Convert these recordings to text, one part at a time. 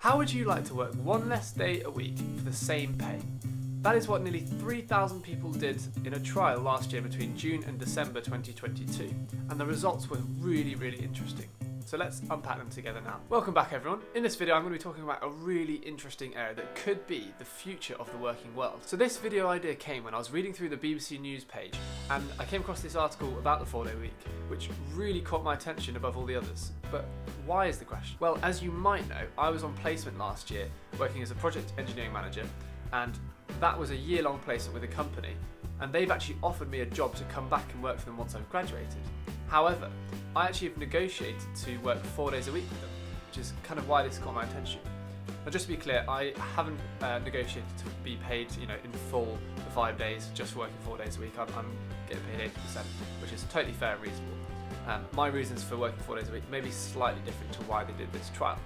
How would you like to work one less day a week for the same pay? That is what nearly 3,000 people did in a trial last year between June and December 2022, and the results were really interesting. So let's unpack them together now. Welcome back everyone. In this video I'm going to be talking about a really interesting area that could be the future of the working world. So this video idea came when I was reading through the BBC News page and I came across this article about the 4-day week, which really caught my attention above all the others. But why is the question? Well, as you might know, I was on placement last year working as a project engineering manager, and that was a year-long placement with a company, and they've actually offered me a job to come back and work for them once I've graduated. However, I actually have negotiated to work 4 days a week with them, which is kind of why this caught my attention. Now, just to be clear, I haven't negotiated to be paid, in full for 5 days, just working 4 days a week. I'm getting paid 80%, which is totally fair and reasonable. My reasons for working 4 days a week may be slightly different to why they did this trial.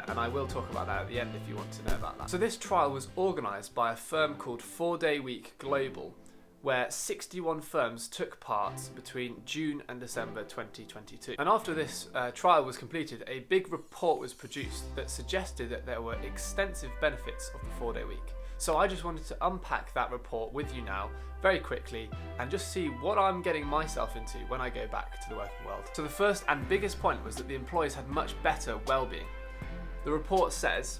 And I will talk about that at the end if you want to know about that. So this trial was organised by a firm called 4-Day Week Global, where 61 firms took part between June and December 2022. And after this trial was completed, a big report was produced that suggested that there were extensive benefits of the 4-day week. So I just wanted to unpack that report with you now very quickly and just see what I'm getting myself into when I go back to the working world. So the first and biggest point was that the employees had much better well-being. The report says,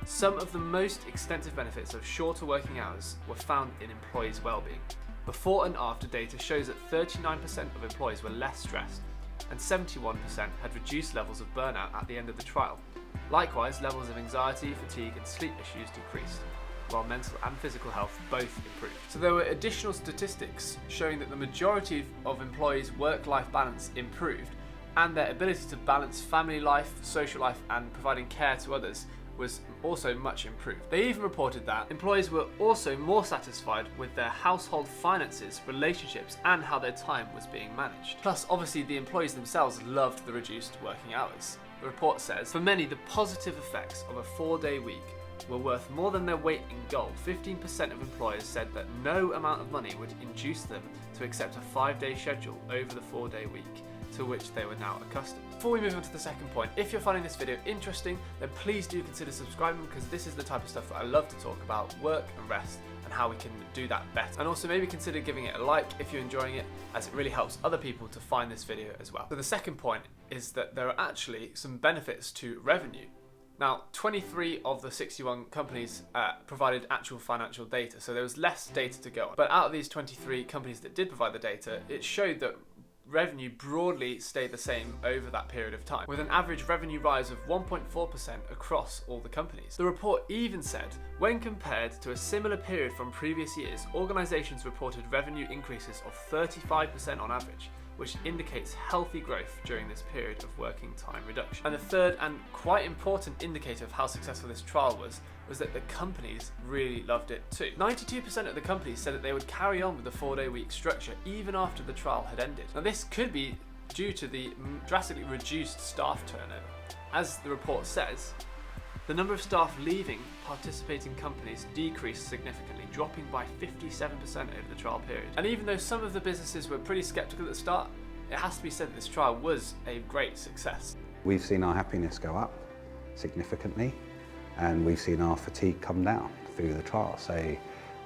some of the most extensive benefits of shorter working hours were found in employees' well-being. Before and after data shows that 39% of employees were less stressed and 71% had reduced levels of burnout at the end of the trial. Likewise, levels of anxiety, fatigue and sleep issues decreased, while mental and physical health both improved. So there were additional statistics showing that the majority of employees' work-life balance improved, and their ability to balance family life, social life and providing care to others was also much improved. They even reported that employees were also more satisfied with their household finances, relationships and how their time was being managed. Plus, obviously the employees themselves loved the reduced working hours. The report says, for many, the positive effects of a 4-day week were worth more than their weight in gold. 15% of employers said that no amount of money would induce them to accept a 5-day schedule over the 4-day week, to which they were now accustomed. Before we move on to the second point, if you're finding this video interesting, then please do consider subscribing, because this is the type of stuff that I love to talk about, work and rest, and how we can do that better. And also maybe consider giving it a like if you're enjoying it, as it really helps other people to find this video as well. So the second point is that there are actually some benefits to revenue. Now, 23 of the 61 companies provided actual financial data, so there was less data to go on. But out of these 23 companies that did provide the data, it showed that revenue broadly stayed the same over that period of time, with an average revenue rise of 1.4% across all the companies. The report even said, when compared to a similar period from previous years, organisations reported revenue increases of 35% on average, which indicates healthy growth during this period of working time reduction. And the third and quite important indicator of how successful this trial was that the companies really loved it too. 92% of the companies said that they would carry on with the 4-day week structure even after the trial had ended. Now this could be due to the drastically reduced staff turnover. As the report says, the number of staff leaving participating companies decreased significantly, dropping by 57% over the trial period. And even though some of the businesses were pretty sceptical at the start, it has to be said that this trial was a great success. We've seen our happiness go up significantly, and we've seen our fatigue come down through the trial. So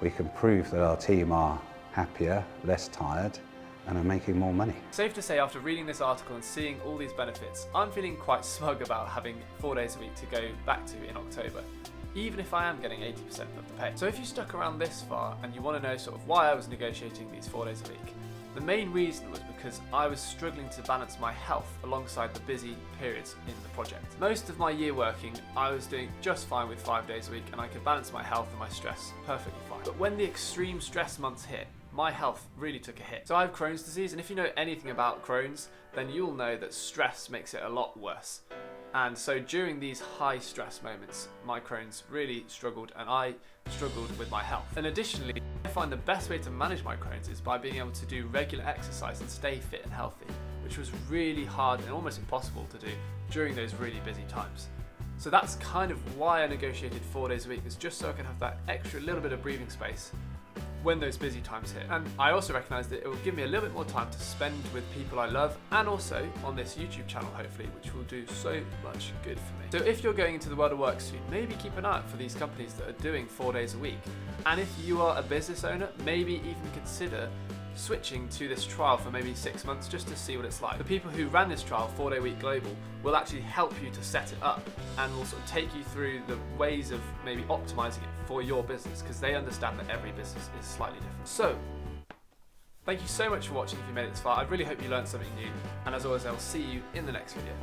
we can prove that our team are happier, less tired, and are making more money. Safe to say, after reading this article and seeing all these benefits, I'm feeling quite smug about having 4 days a week to go back to in October, even if I am getting 80% of the pay. So if you stuck around this far and you want to know sort of why I was negotiating these 4 days a week, the main reason was because I was struggling to balance my health alongside the busy periods in the project. Most of my year working, I was doing just fine with 5 days a week, and I could balance my health and my stress perfectly fine. But when the extreme stress months hit, my health really took a hit. So I have Crohn's disease, and if you know anything about Crohn's, then you'll know that stress makes it a lot worse. And so during these high stress moments, my Crohn's really struggled, and I struggled with my health. And additionally, I find the best way to manage my Crohn's is by being able to do regular exercise and stay fit and healthy, which was really hard and almost impossible to do during those really busy times. So that's kind of why I negotiated 4 days a week, is just so I can have that extra little bit of breathing space when those busy times hit. And I also recognise that it will give me a little bit more time to spend with people I love, and also on this YouTube channel hopefully, which will do so much good for me. So if you're going into the world of work soon, maybe keep an eye out for these companies that are doing 4 days a week. And if you are a business owner, maybe even consider switching to this trial for maybe 6 months just to see what it's like. The people who ran this trial, 4 Day Week Global, will actually help you to set it up and will sort of take you through the ways of maybe optimizing it for your business, because they understand that every business is slightly different. So, thank you so much for watching if you made it this far. I really hope you learned something new, and as always, I will see you in the next video.